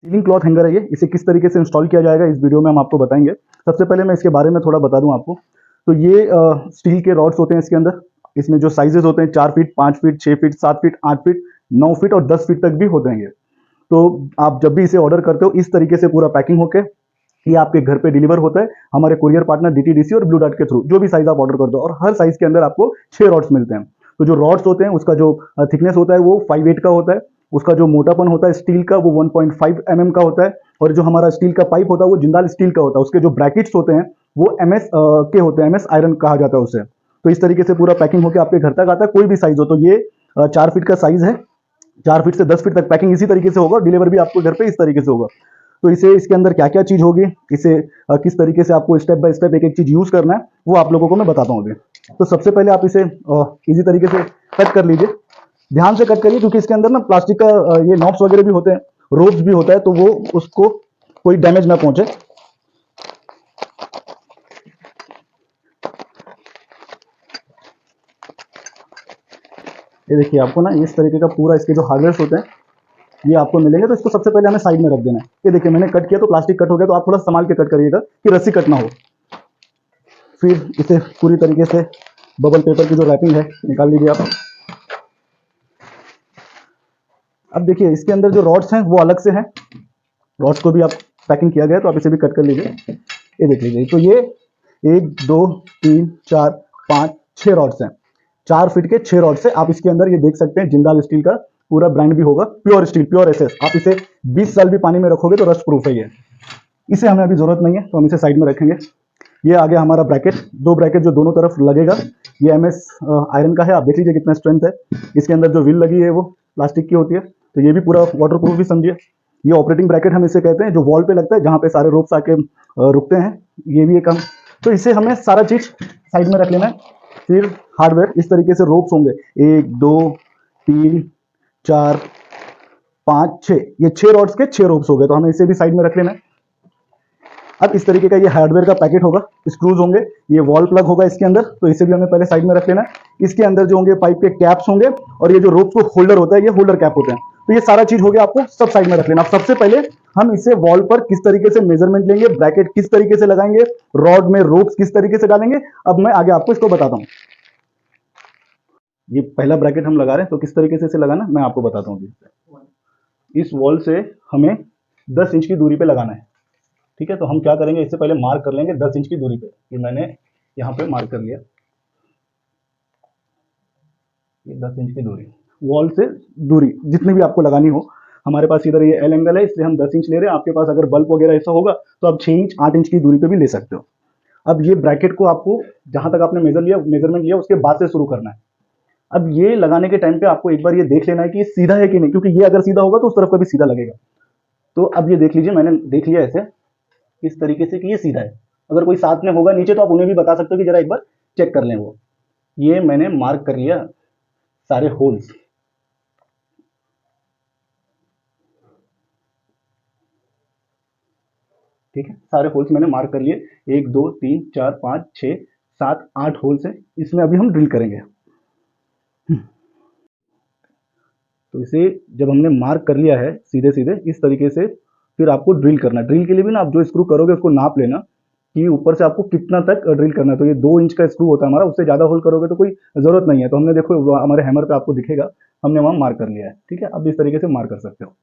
Ceiling cloth hanger है ये, इसे किस तरीके से इंस्टॉल किया जाएगा इस वीडियो में हम आपको बताएंगे। सबसे पहले मैं इसके बारे में थोड़ा बता दूं आपको। तो ये स्टील के रॉड्स होते हैं इसके अंदर। इसमें जो साइजेस होते हैं 4 feet, 5 feet, 6 feet, 7 feet, 8 feet, 9 feet और 10 फीट तक भी होते हैं ये। तो आप जब भी इसे ऑर्डर करते हो इस तरीके से पूरा पैकिंग होके ये आपके घर पे डिलीवर होता है हमारे कुरियर पार्टनर डीटीडीसी और ब्लू डार्ट के थ्रू। जो भी साइज आप ऑर्डर करते हो और हर साइज के अंदर आपको 6 रॉड्स मिलते हैं। तो जो रॉड्स होते हैं उसका जो थिकनेस होता है वो 5/8 का होता है। उसका जो मोटापन होता है स्टील का वो 1.5 mm का होता है। और जो हमारा स्टील का पाइप होता है वो जिंदाल स्टील का होता है। उसके जो ब्रैकेट्स होते हैं वो MS के होते हैं, MS आयरन कहा जाता है उसे। तो इस तरीके से पूरा पैकिंग होकर आपके घर तक आता है, कोई भी साइज हो। तो ये 4 फीट का साइज है, 4 फीट से 10 फीट तक पैकिंग इसी तरीके से होगा, डिलीवर भी आपको घर पे इस तरीके से होगा। तो इसे इसके अंदर क्या क्या चीज होगी, इसे किस तरीके से आपको स्टेप बाय स्टेप एक एक चीज यूज करना है वो आप लोगों को मैं बताता हूँ अभी। तो सबसे पहले आप इसे इजी तरीके से कट कर लीजिए, ध्यान से कट करिए, क्योंकि इसके अंदर ना प्लास्टिक का ये नॉब्स वगैरह भी होते हैं, रोप्स भी होता है, तो वो उसको कोई डैमेज ना पहुंचे। ये देखिए आपको ना इस तरीके का पूरा इसके जो हार्डवेयर होते हैं ये आपको मिलेंगे। तो इसको सबसे पहले हमें साइड में रख देना है। ये देखिए मैंने कट किया तो प्लास्टिक कट हो गया, तो आप थोड़ा संभाल के कट करिएगा कि रस्सी कट ना हो। फिर इसे पूरी तरीके से बबल पेपर की जो रैपिंग है निकाल लीजिए आप। अब देखिए इसके अंदर जो रॉड्स हैं वो अलग से हैं, रॉड्स को भी आप पैकिंग किया गया, तो आप इसे भी कट कर लीजिए। ये देख लीजिए, तो ये 1 2 3 4 5 6 रॉड्स हैं, 4 फीट के 6 रॉड्स से आप इसके अंदर ये देख सकते हैं जिंदाल स्टील का पूरा ब्रांड भी होगा, प्योर स्टील, प्योर SS। आप इसे 20 साल भी पानी में रखोगे तो रस्ट प्रूफ है ये। इसे हमें अभी जरूरत नहीं है, तो हम इसे साइड में रखेंगे। ये आ गया हमारा ब्रैकेट, 2 ब्रैकेट जो दोनों तरफ लगेगा। ये MS आयरन का है, आप देख लीजिए कितना स्ट्रेंथ है। इसके अंदर जो व्हील लगी है वो प्लास्टिक की होती है, तो ये भी पूरा वाटर प्रूफ भी समझिए। ये ऑपरेटिंग ब्रैकेट हम इसे कहते हैं, जो वॉल पे लगता है जहाँ पे सारे रोप्स आके रुकते हैं, ये भी एक हम। तो इसे हमें सारा चीज साइड में रख लेना है। फिर हार्डवेयर इस तरीके से रोप्स होंगे 1 2 3 4 5 6, ये 6 रॉड्स के 6 रोप्स हो गए, तो हमें इसे भी साइड में रख लेना है। अब इस तरीके का ये हार्डवेयर का पैकेट होगा, स्क्रूज होंगे, ये वॉल प्लग होगा इसके अंदर, तो इसे भी हमें पहले साइड में रख लेना है। इसके अंदर जो होंगे पाइप के कैप्स होंगे, और ये जो रोप को होल्डर होता है ये होल्डर कैप होते हैं। तो ये सारा चीज हो गया, आपको सब साइड में रख लेना। अब सबसे पहले हम इसे वॉल पर किस तरीके से मेजरमेंट लेंगे, ब्रैकेट किस तरीके से लगाएंगे, रॉड में रोप्स किस तरीके से डालेंगे, अब मैं आगे आपको इसको बताता हूँ। ये पहला ब्रैकेट हम लगा रहे हैं, तो किस तरीके से इसे लगाना मैं आपको बताता हूँ। इस वॉल से हमें 10 इंच की दूरी पे लगाना है, ठीक है। तो हम क्या करेंगे, इससे पहले मार्क कर लेंगे 10 इंच की दूरी पे। ये मैंने यहाँ पे मार्क कर लिया, ये 10 इंच की दूरी, वॉल से दूरी जितनी भी आपको लगानी हो। हमारे पास इधर ये L एंगल है, इसलिए हम 10 इंच ले रहे हैं। आपके पास अगर बल्ब वगैरह ऐसा होगा तो आप 6 इंच 8 इंच की दूरी पे भी ले सकते हो। अब ये ब्रैकेट को आपको जहां तक आपने मेजरमेंट लिया उसके बाद से शुरू करना है। अब ये लगाने के टाइम पे आपको एक बार ये देख लेना है कि ये सीधा है कि नहीं, क्योंकि ये अगर सीधा होगा तो उस तरफ का भी सीधा लगेगा। तो अब ये देख लीजिए, मैंने देख लिया ऐसे इस तरीके से कि ये सीधा है। अगर कोई साथ में होगा नीचे तो आप उन्हें भी बता सकते हो कि जरा एक बार चेक कर लें वो। ये मैंने मार्क कर लिया सारे होल्स, ठीक है, सारे होल्स मैंने मार्क कर लिए। 1 2 3 4 5 6 7 8 होल्स है, इसमें अभी हम ड्रिल करेंगे। तो इसे जब हमने मार्क कर लिया है सीधे सीधे इस तरीके से, फिर आपको ड्रिल करना है। ड्रिल के लिए भी ना आप जो स्क्रू करोगे उसको नाप लेना कि ऊपर से आपको कितना तक ड्रिल करना है। तो ये 2 इंच का स्क्रू होता है हमारा, उससे ज़्यादा होल करोगे तो कोई ज़रूरत नहीं है। तो हमने देखो हमारे हैमर पे आपको दिखेगा, हमने वहाँ मार्क कर लिया है, ठीक है। अब इस तरीके से मार्क कर सकते हो।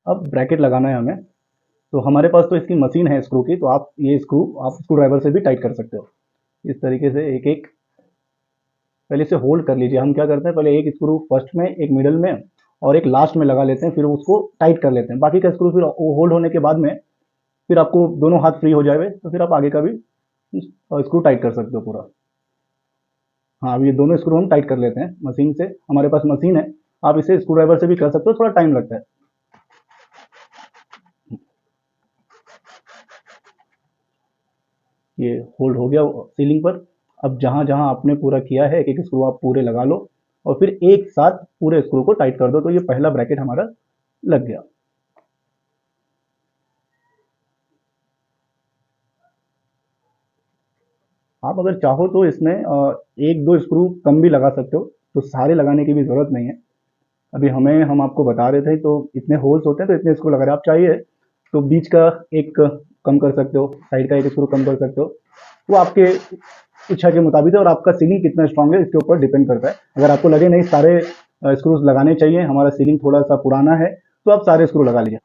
अब ब्रैकेट लगाना है हमें, तो हमारे पास तो इसकी मशीन है स्क्रू की, तो आप ये स्क्रू आप स्क्रू ड्राइवर से भी टाइट कर सकते हो। इस तरीके से एक एक पहले इसे होल्ड कर लीजिए। हम क्या करते हैं, पहले एक स्क्रू फर्स्ट में, एक मिडल में और एक लास्ट में लगा लेते हैं, फिर उसको टाइट कर लेते हैं। बाकी का स्क्रू फिर होल्ड होने के बाद में फिर आपको दोनों हाथ फ्री हो जाए तो फिर आप आगे का भी और स्क्रू टाइट कर सकते हो पूरा। हाँ, अब ये दोनों स्क्रू हम टाइट कर लेते हैं मशीन से, हमारे पास मशीन है। आप इसे स्क्रू ड्राइवर से भी कर सकते हो, थोड़ा टाइम लगता है। ये होल्ड हो गया सीलिंग पर। अब जहां जहां आपने पूरा किया है एक एक स्क्रू आप पूरे लगा लो और फिर एक साथ पूरे स्क्रू को टाइट कर दो, तो ये पहला ब्रैकेट हमारा लग गया। आप अगर चाहो तो इसमें एक दो स्क्रू कम भी लगा सकते हो, तो सारे लगाने की भी जरूरत नहीं है। अभी हम आपको बता रहे थे तो इतने होल्स होते हैं तो इतने स्क्रू लगा रहे हैं। आप चाहिए तो बीच का एक कम कर सकते हो, साइड का एक स्क्रू कम कर सकते हो। वो आपके इच्छा के मुताबिक है और आपका सीलिंग कितना स्ट्रांग है इसके ऊपर डिपेंड करता है। अगर आपको लगे नहीं सारे स्क्रूज लगाने चाहिए, हमारा सीलिंग थोड़ा सा पुराना है, तो आप सारे स्क्रू लगा लीजिए।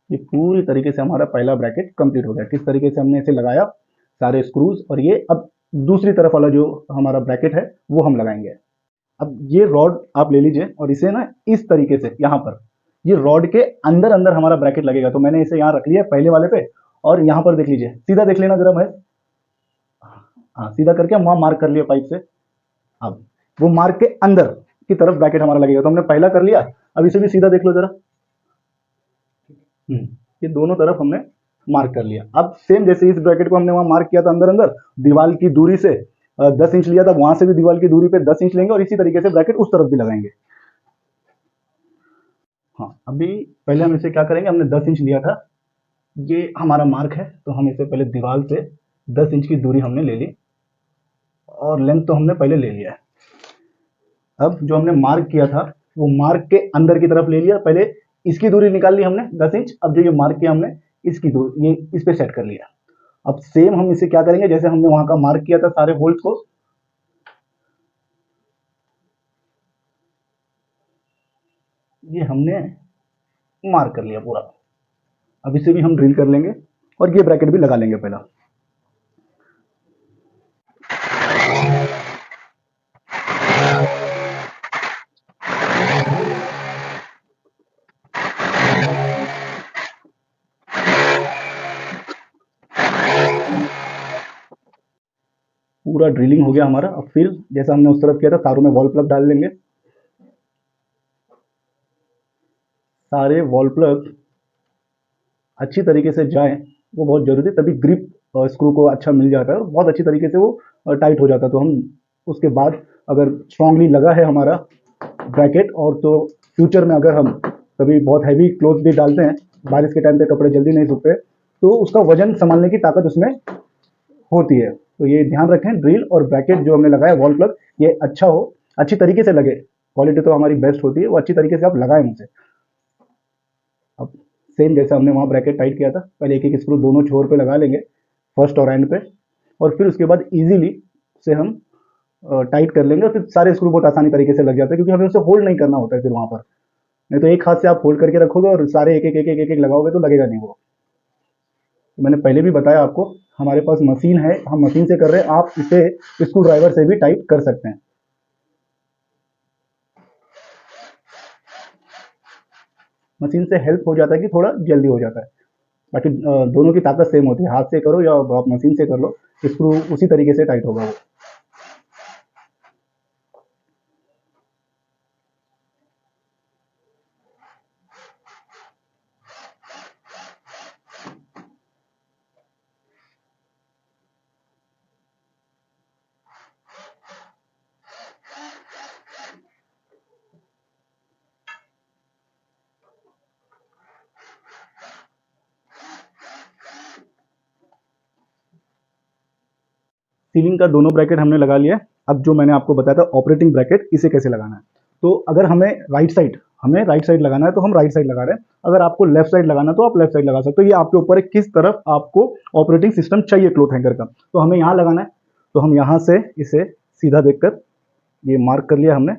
ये पूरी तरीके से हमारा पहला ब्रैकेट कंप्लीट हो गया। किस तरीके से हमने इसे लगाया सारे स्क्रूज, और ये अब दूसरी तरफ वाला जो हमारा ब्रैकेट है वो हम लगाएंगे। अब ये रॉड आप ले लीजिए और इसे ना इस तरीके से यहाँ पर, ये रॉड के अंदर अंदर हमारा ब्रैकेट लगेगा। तो मैंने इसे यहाँ रख लिया पहले वाले पे, और यहाँ पर देख लीजिए, सीधा देख लेना जरा महेश। हाँ, सीधा करके हम वहाँ मार्क कर लिया पाइप से। अब वो मार्क के अंदर की तरफ ब्रैकेट हमारा लगेगा। तो हमने पहला कर लिया, अब इसे भी सीधा देख लो जरा। ये दोनों तरफ हमने मार्क कर लिया। अब सेम जैसे इस ब्रैकेट को हमने वहां मार्क किया था अंदर अंदर दीवार की दूरी से 10 इंच लिया था, वहां से भी दीवार की दूरी पे 10 इंच लेंगे और इसी तरीके से ब्रैकेट उस तरफ भी लगाएंगे। हाँ, अभी पहले हम इसे क्या करेंगे, हमने 10 इंच लिया था, ये हमारा मार्क है, तो हम इसे पहले दीवार से 10 इंच की दूरी हमने ले ली और लेंथ तो हमने पहले ले लिया है। अब जो हमने मार्क किया था वो मार्क के अंदर की तरफ ले लिया, पहले इसकी दूरी निकाल ली हमने 10 इंच। अब जो ये मार्क किया हमने इसकी दूरी ये इस पे सेट कर लिया। अब सेम हम इसे क्या करेंगे, जैसे हमने वहां का मार्क किया था सारे होल्स को, ये हमने मार्क कर लिया पूरा। अब इसे भी हम ड्रिल कर लेंगे और ये ब्रैकेट भी लगा लेंगे पहला। पूरा ड्रिलिंग हो गया हमारा। अब फिर जैसा हमने उस तरफ किया था तारों में वॉल प्लग डाल लेंगे। सारे वॉल प्लग अच्छी तरीके से जाएं, वो बहुत जरूरी है, तभी ग्रिप स्क्रू को अच्छा मिल जाता है और बहुत अच्छी तरीके से वो टाइट हो जाता है। तो हम उसके बाद अगर स्ट्रांगली लगा है हमारा ब्रैकेट, और तो फ्यूचर में अगर हम कभी बहुत हैवी क्लोथ भी डालते हैं, बारिश के टाइम पे कपड़े जल्दी नहीं सूखते, तो उसका वजन संभालने की ताकत उसमें होती है। तो ये ध्यान रखें, ड्रिल और ब्रैकेट जो हमने लगाया वॉल प्लग, ये अच्छा हो, अच्छी तरीके से लगे। क्वालिटी तो हमारी बेस्ट होती है, वो अच्छी तरीके से आप लगाएं उसे। अब सेम जैसे हमने वहाँ ब्रैकेट टाइट किया था, पहले एक एक स्क्रू दोनों छोर पे लगा लेंगे, फर्स्ट और एंड पे, और फिर उसके बाद इजीली से हम टाइट कर लेंगे और फिर सारे स्क्रू बहुत आसानी तरीके से लग जाते हैं, क्योंकि हमें उसे होल्ड नहीं करना होता है फिर वहाँ पर। नहीं तो एक हाथ से आप होल्ड करके रखोगे और सारे एक एक एक एक एक, एक लगाओगे तो लगेगा नहीं वो। तो मैंने पहले भी बताया आपको, हमारे पास मशीन है, हम मशीन से कर रहे हैं, आप इसे स्क्रू ड्राइवर से भी टाइट कर सकते हैं। मशीन से हेल्प हो जाता है कि थोड़ा जल्दी हो जाता है। बाकी दोनों की ताकत सेम होती है, हाथ से करो या आप मशीन से कर लो, स्क्रू उसी तरीके से टाइट होगा वो। सीलिंग का दोनों ब्रैकेट हमने लगा लिया है। अब जो मैंने आपको बताया था ऑपरेटिंग ब्रैकेट, इसे कैसे लगाना है। तो अगर हमें राइट साइड लगाना है तो हम राइट साइड लगा रहे हैं। अगर आपको लेफ्ट साइड लगाना है तो आप लेफ्ट साइड लगा सकते हो। ये आपके ऊपर है किस तरफ आपको ऑपरेटिंग सिस्टम चाहिए क्लोथ हैंगर का। तो हमें यहाँ लगाना है, तो हम यहाँ से इसे सीधा देखकर ये मार्क कर लिया हमने।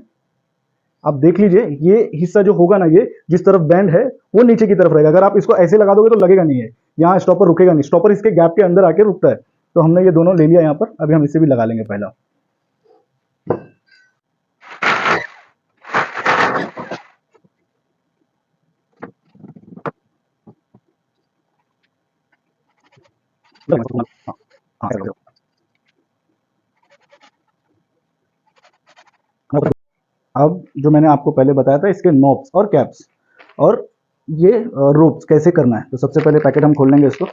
आप देख लीजिए, ये हिस्सा जो होगा ना, ये जिस तरफ बैंड है वो नीचे की तरफ रहेगा। अगर आप इसको ऐसे लगा दोगे तो लगेगा नहीं है, यहाँ स्टॉपर रुकेगा नहीं, स्टॉपर इसके गैप के अंदर आके रुकता है। तो हमने ये दोनों ले लिया यहाँ पर। अभी हम इसे भी लगा लेंगे पहला। हाँ, हाँ, ऐसा करो। अब जो मैंने आपको पहले बताया था इसके नॉब्स और कैप्स और ये रोप्स कैसे करना है, तो सबसे पहले पैकेट हम खोल लेंगे इसको।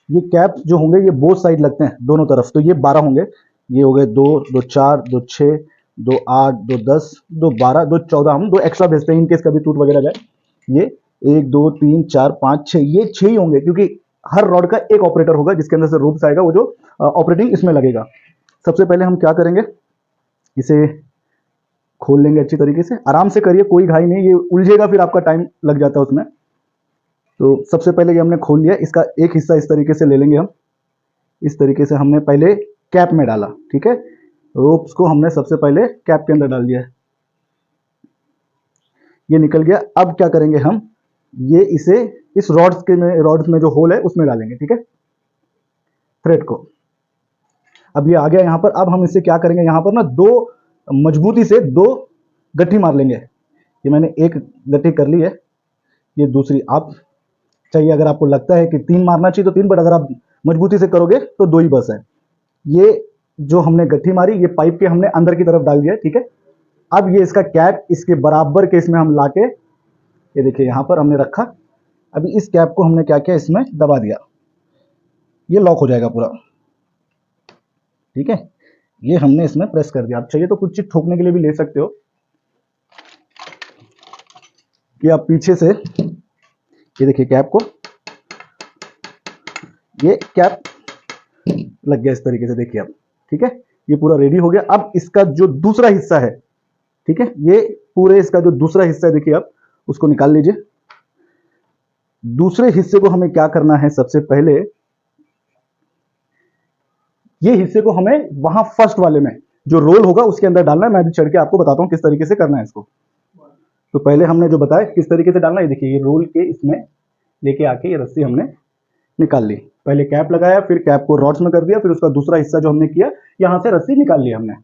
ये कैप जो होंगे ये बोथ साइड लगते हैं दोनों तरफ, तो ये 12 होंगे। ये हो गए 2 2 4 2 6 2 8 2 10 2 12 2 14, हम 2 एक्स्ट्रा भेजते हैं इनकेस कभी टूट वगैरह जाए। ये 1 2 3 4 5 6, ये 6 ही होंगे क्योंकि हर रॉड का एक ऑपरेटर होगा जिसके अंदर से रूप्स आएगा, वो जो ऑपरेटिंग इसमें लगेगा। सबसे पहले हम क्या करेंगे, इसे खोल लेंगे अच्छी तरीके से, आराम से करिए, कोई घाई नहीं, ये उलझेगा फिर आपका टाइम लग जाता है उसमें। तो सबसे पहले ये हमने खोल लिया, इसका एक हिस्सा इस तरीके से ले लेंगे हम। इस तरीके से हमने पहले कैप में डाला, ठीक है, रोप्स को हमने सबसे पहले कैप के अंदर डाल दिया, ये निकल गया। अब क्या करेंगे हम, ये इसे इस रॉड्स में जो होल है उसमें डालेंगे, ठीक है, थ्रेड को। अब ये आ गया यहाँ पर। अब हम इसे क्या करेंगे, यहाँ पर ना दो मजबूती से 2 गट्ठी मार लेंगे। ये मैंने एक गट्ठी कर ली है, ये दूसरी आप चाहिए, अगर आपको लगता है कि 3 मारना चाहिए तो 3, बट अगर आप मजबूती से करोगे तो 2 ही बस है। ये जो हमने गट्ठी मारी ये पाइप के हमने अंदर की तरफ डाल दिया, ठीक है। अब ये इसका कैप इसके बराबर के इसमें हम लाके, ये देखिए यहाँ पर हमने रखा। अभी इस कैप को हमने क्या किया, इसमें दबा दिया, ये लॉक हो जाएगा पूरा, ठीक है। ये हमने इसमें प्रेस कर दिया। आप चाहिए तो कुछ चीज ठोकने के लिए भी ले सकते हो, कि आप पीछे से, ये देखिए कैप को, ये कैप लग गया इस तरीके से, देखिए आप, ठीक है, ये पूरा रेडी हो गया। अब इसका जो दूसरा हिस्सा है, ठीक है, ये पूरे इसका जो दूसरा हिस्सा है, देखिए आप उसको निकाल लीजिए। दूसरे हिस्से को हमें क्या करना है, सबसे पहले ये हिस्से को हमें वहां फर्स्ट वाले में जो रोल होगा उसके अंदर डालना है। मैं अभी चढ़ के आपको बताता हूं किस तरीके से करना है इसको। तो पहले हमने जो बताया किस तरीके से डालना है, ये देखिए, ये रोल के इसमें लेके आके ये रस्सी हमने निकाल ली। पहले कैप लगाया, फिर कैप को रॉड्स में कर दिया, फिर उसका दूसरा हिस्सा जो हमने किया, यहां से रस्सी निकाल ली हमने।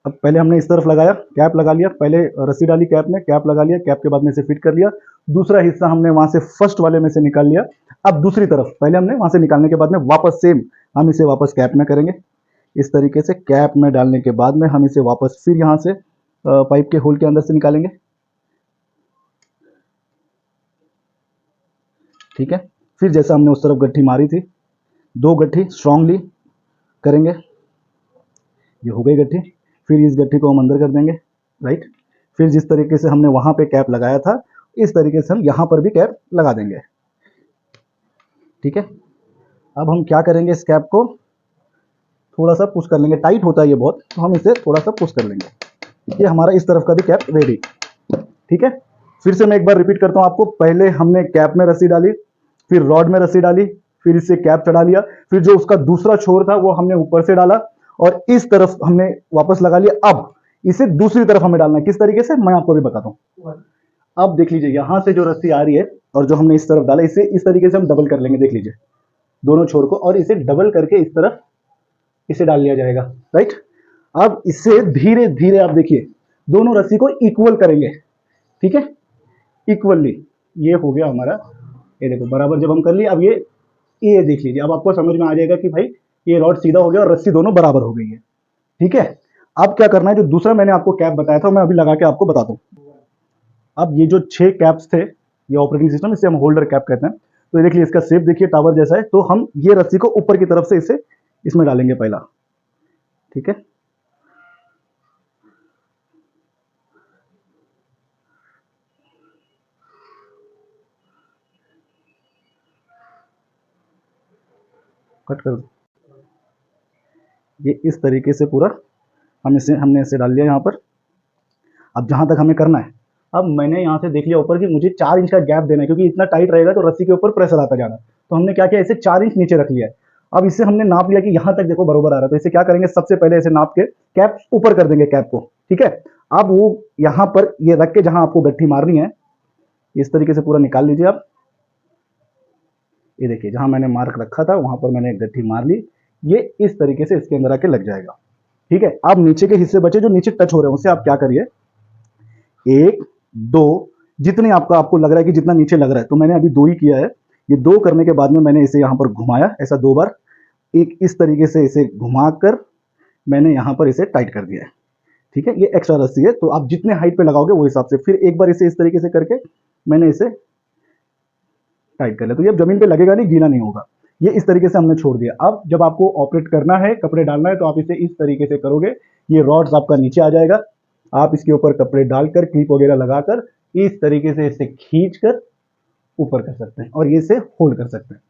अब पहले हमने इस तरफ लगाया, कैप लगा लिया, पहले रस्सी डाली कैप में, कैप लगा लिया, कैप के बाद में इसे फिट कर लिया। दूसरा हिस्सा हमने वहां से फर्स्ट वाले में से निकाल लिया। अब दूसरी तरफ पहले हमने वहां से निकालने के बाद में वापस सेम हम इसे वापस कैप में करेंगे। इस तरीके से कैप में डालने के बाद में हम इसे वापस फिर यहां से पाइप के होल के अंदर से निकालेंगे, ठीक है। फिर जैसा हमने उस तरफ गट्ठी मारी थी, 2 गट्ठी स्ट्रांगली करेंगे, ये हो गई गट्ठी। फिर इस गट्ठी को हम अंदर कर देंगे, राइट। फिर जिस तरीके से हमने वहां पे कैप लगाया था, इस तरीके से हम यहां पर भी कैप लगा देंगे, ठीक है। अब हम क्या करेंगे, इस कैप को थोड़ा सा पुश कर लेंगे, टाइट होता है ये बहुत, तो हम इसे थोड़ा सा पुश कर लेंगे। ये हमारा इस तरफ का भी कैप रेडी, ठीक है। फिर से मैं एक बार रिपीट करता हूं आपको, पहले हमने कैप में रस्सी डाली, फिर रॉड में रस्सी डाली, फिर इसे कैप चढ़ा लिया, फिर जो उसका दूसरा छोर था वो हमने ऊपर से डाला और इस तरफ हमने वापस लगा लिया। अब इसे दूसरी तरफ हमें डालना है, किस तरीके से मैं आपको भी बताता हूं। अब देख लीजिए, यहां से जो रस्सी आ रही है और जो हमने इस तरफ डाला, इसे इस तरीके से हम डबल कर लेंगे, देख लीजिए दोनों छोर को, और इसे डबल करके इस तरफ इसे डाल लिया जाएगा, राइट। अब इसे धीरे धीरे आप देखिए दोनों रस्सी को इक्वल करेंगे, ठीक है, इक्वली। ये हो गया हमारा, ये देखो बराबर जब हम कर लिए, अब ये देख लीजिए, अब आपको समझ में आ जाएगा कि भाई ये रॉड सीधा हो गया और रस्सी दोनों बराबर हो गई है, ठीक है। अब क्या करना है, जो दूसरा मैंने आपको कैप बताया था मैं अभी लगा के आपको बताता हूं। अब ये जो 6 कैप्स थे, ये ऑपरेटिंग सिस्टम, इसे हम होल्डर कैप कहते हैं। तो ये देखिए, इसका शेप देखिए टावर जैसा है। तो हम ये रस्सी को ऊपर की तरफ से इसे इसमें डालेंगे पहला, ठीक है। कट कर दो, ये इस तरीके से पूरा हमने इसे डाल लिया यहाँ पर। अब जहां तक हमें करना है, अब मैंने यहाँ से देख लिया ऊपर कि मुझे 4 इंच का गैप देना है, क्योंकि इतना टाइट रहेगा तो रस्सी के ऊपर प्रेशर आता जाना। तो हमने क्या किया, इसे 4 इंच नीचे रख लिया है। अब इसे हमने नाप लिया कि यहाँ तक देखो बरोबर आ रहा है। तो इसे क्या करेंगे, सबसे पहले इसे नाप के कैप ऊपर कर देंगे कैप को, ठीक है। अब वो यहाँ पर ये रख के जहां आपको गट्ठी मारनी है, इस तरीके से पूरा निकाल लीजिए आप। ये देखिए, जहां मैंने मार्क रखा था वहां पर मैंने गट्ठी मार ली, ये इस तरीके से इसके अंदर आके लग जाएगा, ठीक है। अब नीचे के हिस्से बचे जो नीचे टच हो रहे हैं, उससे आप क्या करिए, एक, दो, जितने आपको लग रहा है कि जितना नीचे लग रहा है, तो मैंने अभी 2 ही किया है। ये 2 करने के बाद में मैंने इसे यहाँ पर घुमाया ऐसा 2 बार, एक इस तरीके से इसे घुमाकर मैंने यहाँ पर इसे टाइट कर दिया है। ठीक है, ये एक्स्ट्रा रस्सी है, तो आप जितने हाइट पे लगाओगे वो हिसाब से। फिर एक बार इसे इस तरीके से करके मैंने इसे टाइट कर लिया, तो ये अब जमीन पे लगेगा नहीं, गीला नहीं होगा। ये इस तरीके से हमने छोड़ दिया। अब जब आपको ऑपरेट करना है, कपड़े डालना है, तो आप इसे इस तरीके से करोगे, ये रॉड्स आपका नीचे आ जाएगा। आप इसके ऊपर कपड़े डालकर, क्लिप वगैरह लगाकर इस तरीके से इसे खींच कर ऊपर कर सकते हैं और ये इसे होल्ड कर सकते हैं।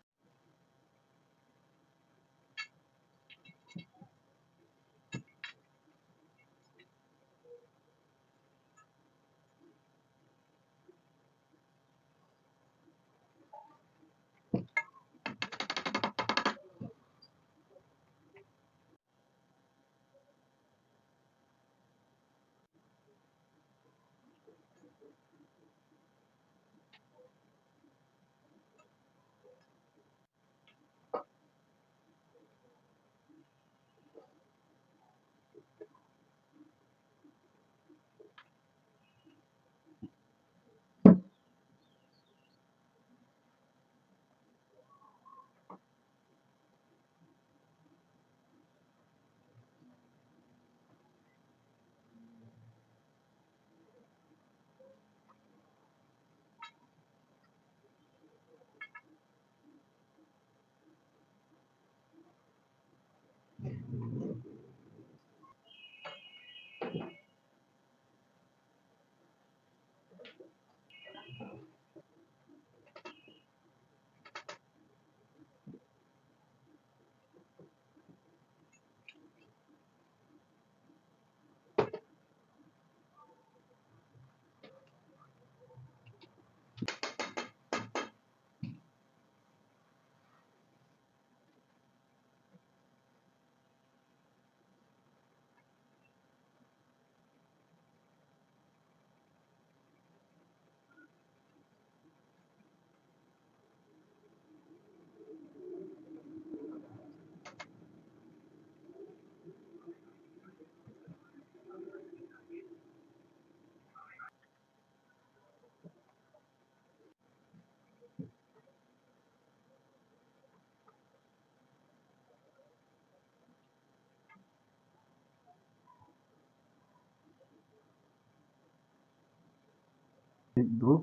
एक, दो,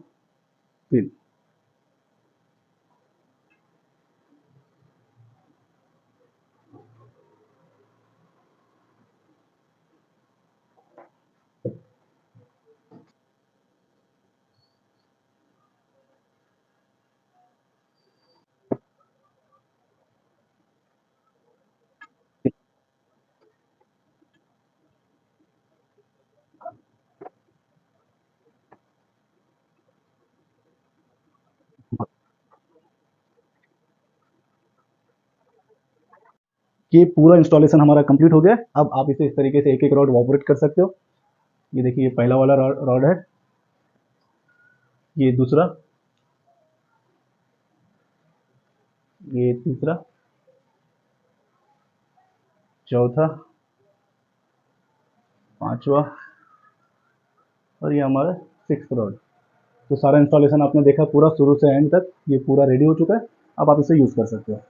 तीन। ये पूरा इंस्टॉलेशन हमारा कंप्लीट हो गया। अब आप इसे इस तरीके से एक एक रॉड ऑपरेट कर सकते हो। ये देखिए, ये पहला वाला रॉड है, ये दूसरा, ये तीसरा, चौथा, पांचवा और ये हमारा 6th रॉड। तो सारा इंस्टॉलेशन आपने देखा पूरा शुरू से एंड तक, ये पूरा रेडी हो चुका है। अब आप इसे यूज़ कर सकते हो।